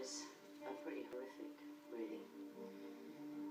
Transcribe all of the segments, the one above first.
stories are pretty horrific, really.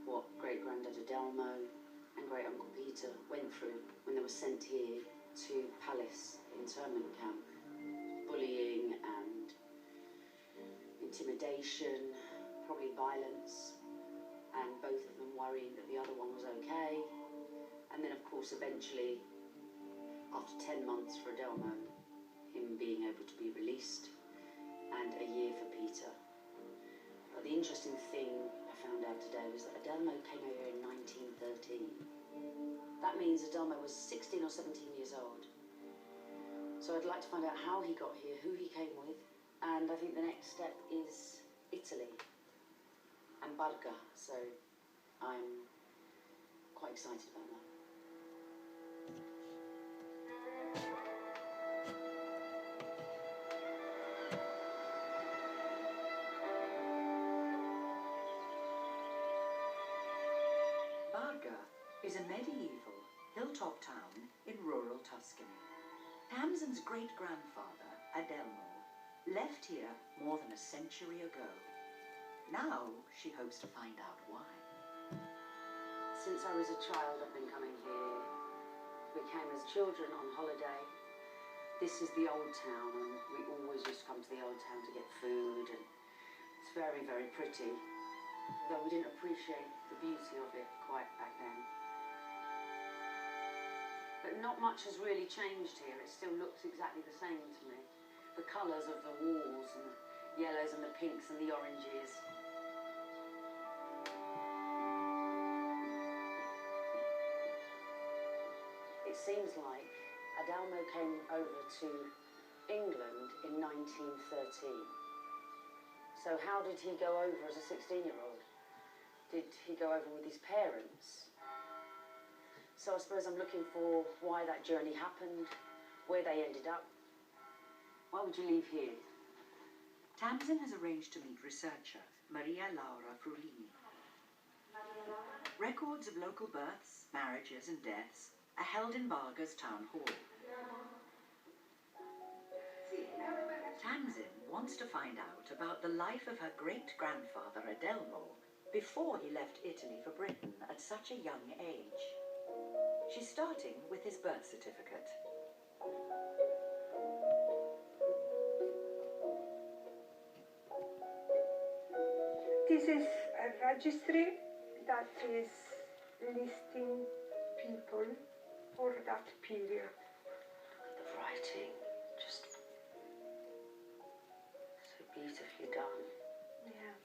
What great-granddad Adelmo and great-uncle Peter went through when they were sent here to Palace internment camp. Bullying and intimidation, probably violence, and both of them worrying that the other one was okay. And then, of course, eventually, after 10 months for Adelmo, him being able to be released, and a year for Peter. But the interesting thing I found out today was that Adelmo came over in 1913. That means Adelmo was 16 or 17 years old. So I'd like to find out how he got here, who he came with, and I think the next step is Italy and Barga. So I'm quite excited about that. Barga is a medieval hilltop town in rural Tuscany. Tamsin's great-grandfather, Adelmo, left here more than a century ago. Now she hopes to find out why. Since I was a child, I've been coming here. We came as children on holiday. This is the old town, and we always used to come to the old town to get food, and it's very, very pretty. Though we didn't appreciate the beauty of it quite back then. But not much has really changed here. It still looks exactly the same to me. The colours of the walls, and the yellows and the pinks and the oranges. It seems like Adelmo came over to England in 1913. So how did he go over as a 16-year-old? Did he go over with his parents? So I suppose I'm looking for why that journey happened, where they ended up. Why would you leave here? Tamsin has arranged to meet researcher Maria Laura Frulini. Records of local births, marriages and deaths are held in Barga's town hall. Tamsin wants to find out about the life of her great-grandfather Adelmo before he left Italy for Britain at such a young age. She's starting with his birth certificate. This is a registry that is listing people for that period. The writing, just so beautifully done. Yeah.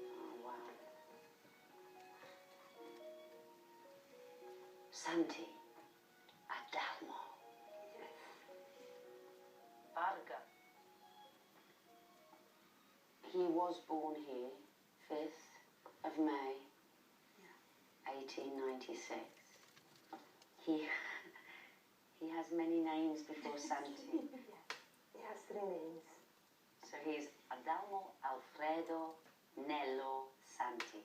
Oh, wow. Santi, Adelmo. Yes. Barga. He was born here, 5th of May, 1896. He has many names before Santi. He has 3 names. So he's Adelmo Alfredo Nello Santi.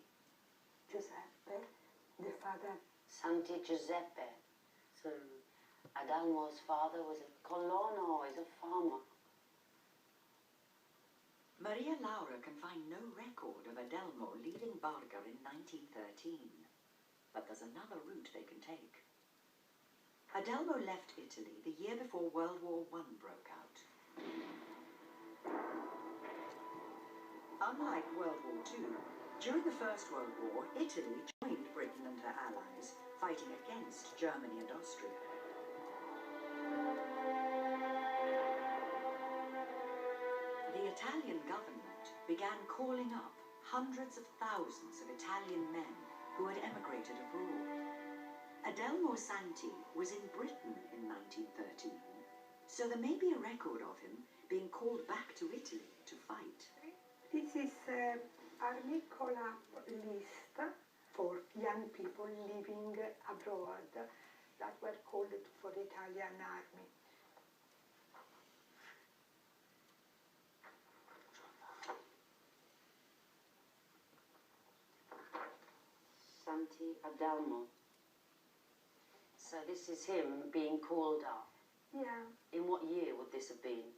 Giuseppe, the father. Santi Giuseppe. So Adelmo's father was a colono, is a farmer. Maria Laura can find no record of Adelmo leaving Barga in 1913. But there's another route they can take. Adelmo left Italy the year before World War I broke out. Unlike World War II, during the First World War, Italy joined Britain and her allies, fighting against Germany and Austria. The Italian government began calling up hundreds of thousands of Italian men who had emigrated abroad. Adelmo Santi was in Britain in 1913, so there may be a record of him being called back to Italy to fight. This is army call-up list for young people living abroad that were called for the Italian army. Santi Adelmo. So this is him being called up. Yeah. In what year would this have been?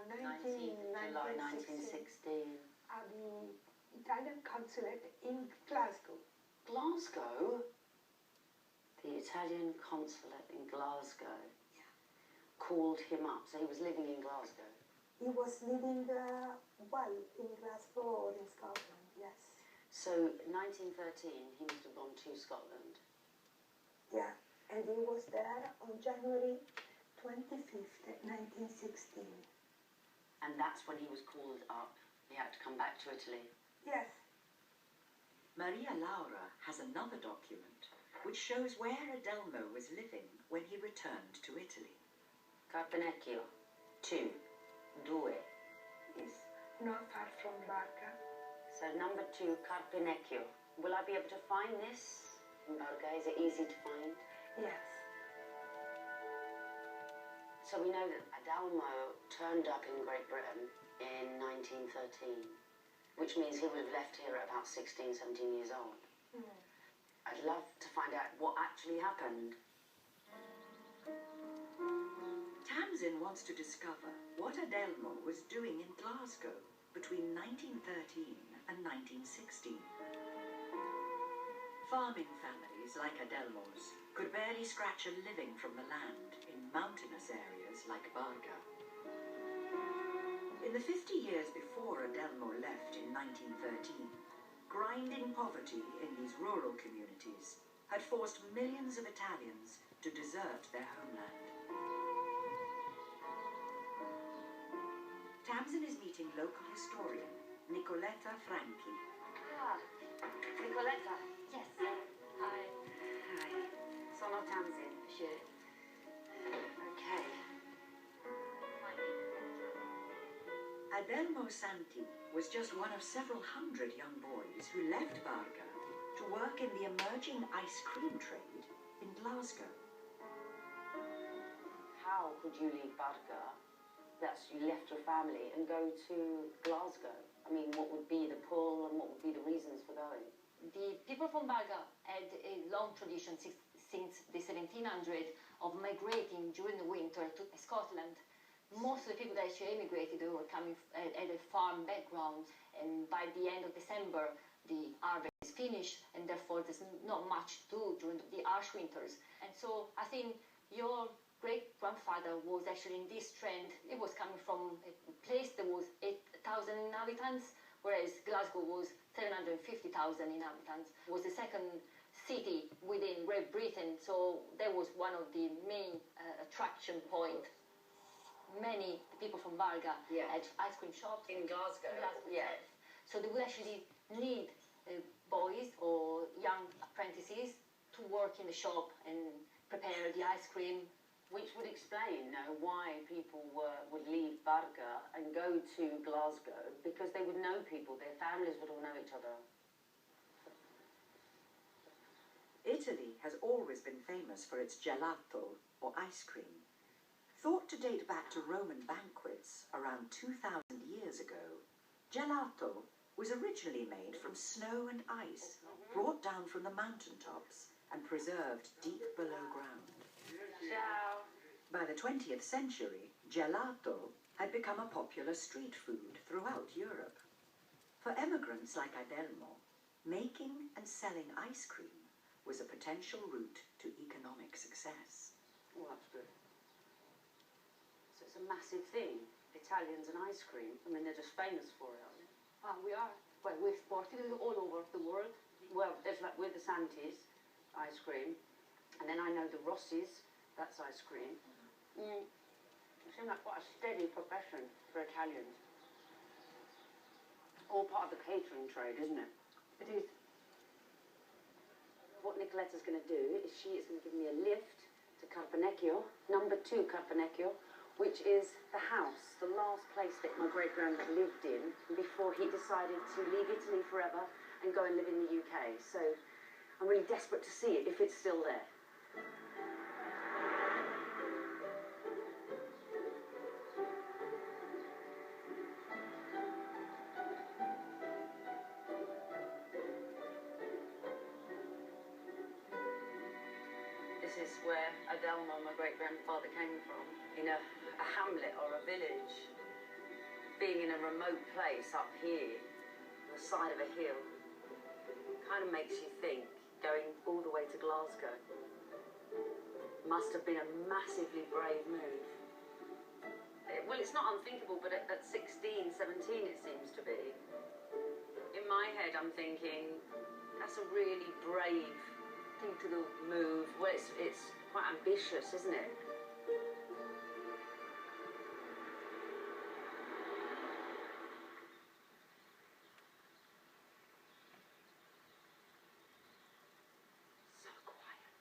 1916. July 1916. At the Italian consulate in Glasgow. Glasgow? The Italian consulate in Glasgow called him up. So he was living in Glasgow. He was living, well, in Glasgow or in Scotland, yes. So 1913, he must have gone to Scotland. Yeah, and he was there on January 25th, 1916. And that's when he was called up. He had to come back to Italy. Yes. Maria Laura has another document which shows where Adelmo was living when he returned to Italy. Carpenecchio, 2, 2. Is not far from Barca. So number 2, Carpenecchio. Will I be able to find this in Barca? Is it easy to find? Yes. So we know that Adelmo turned up in Great Britain in 1913, which means he would have left here at about 16, 17 years old. I'd love to find out what actually happened. Tamsin wants to discover what Adelmo was doing in Glasgow between 1913 and 1916. Farming families like Adelmo's could barely scratch a living from the land in mountainous areas like Barga. In the 50 years before Adelmo left in 1913, grinding poverty in these rural communities had forced millions of Italians to desert their homeland. Tamsin is meeting local historian Nicoletta Franchi. Ah, Nicoletta. Yes. Hi. Hi. Sono Tamsin. Sure. Okay. Adelmo Santi was just one of several hundred young boys who left Barga to work in the emerging ice cream trade in Glasgow. How could you leave Barga? That's, you left your family and go to Glasgow. I mean, what would be the pull and what would be the reasons for going? The people from Barga had a long tradition since the 1700s of migrating during the winter to Scotland. Most of the people that actually emigrated were coming had a farm background, and by the end of December the harvest is finished, and therefore there's not much to do during the harsh winters. And so I think your great-grandfather was actually in this trend. It was coming from a place that was 8,000 inhabitants, whereas Glasgow was 750,000 inhabitants. It was the second city within Great Britain, so that was one of the main attraction points. Many people from Barga had ice cream shops In Glasgow? itself. So they would actually need boys or young apprentices to work in the shop and prepare the ice cream. Which would explain why people would leave Barga and go to Glasgow, because they would know people, their families would all know each other. Italy has always been famous for its gelato, or ice cream. Thought to date back to Roman banquets around 2,000 years ago, gelato was originally made from snow and ice brought down from the mountaintops and preserved deep below ground. Ciao. By the 20th century, gelato had become a popular street food throughout Europe. For emigrants like Adelmo, making and selling ice cream was a potential route to economic success. Oh, that's good. So it's a massive thing, Italians and ice cream. I mean, they're just famous for it, aren't they? We are. Well, we exported it all over the world. Well, there's like with the Santis, ice cream, and then I know the Rossis, that's ice cream. It seems like quite a steady profession for Italians. All part of the catering trade, isn't it? It is. What Nicoletta's going to do is she is going to give me a lift to Carpenecchio, number 2 Carpenecchio, which is the house, the last place that my great-grandad lived in before he decided to leave Italy forever and go and live in the UK. So I'm really desperate to see it, if it's still there. This is where Adelmo, my great-grandfather, came from, in a hamlet or a village. Being in a remote place up here, on the side of a hill, kind of makes you think, going all the way to Glasgow. Must have been a massively brave move. Well, it's not unthinkable, but at 16, 17 it seems to be. In my head, I'm thinking, that's a really brave thing to do, move. Well, it's quite ambitious, isn't it? So quiet.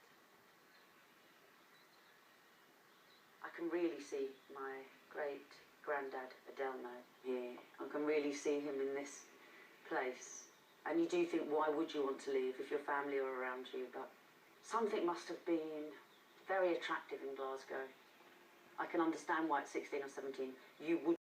I can really see my great-granddad Adelmo here. I can really see him in this place. And you do think, why would you want to leave if your family are around you? But something must have been very attractive in Glasgow. I can understand why at 16 or 17 you would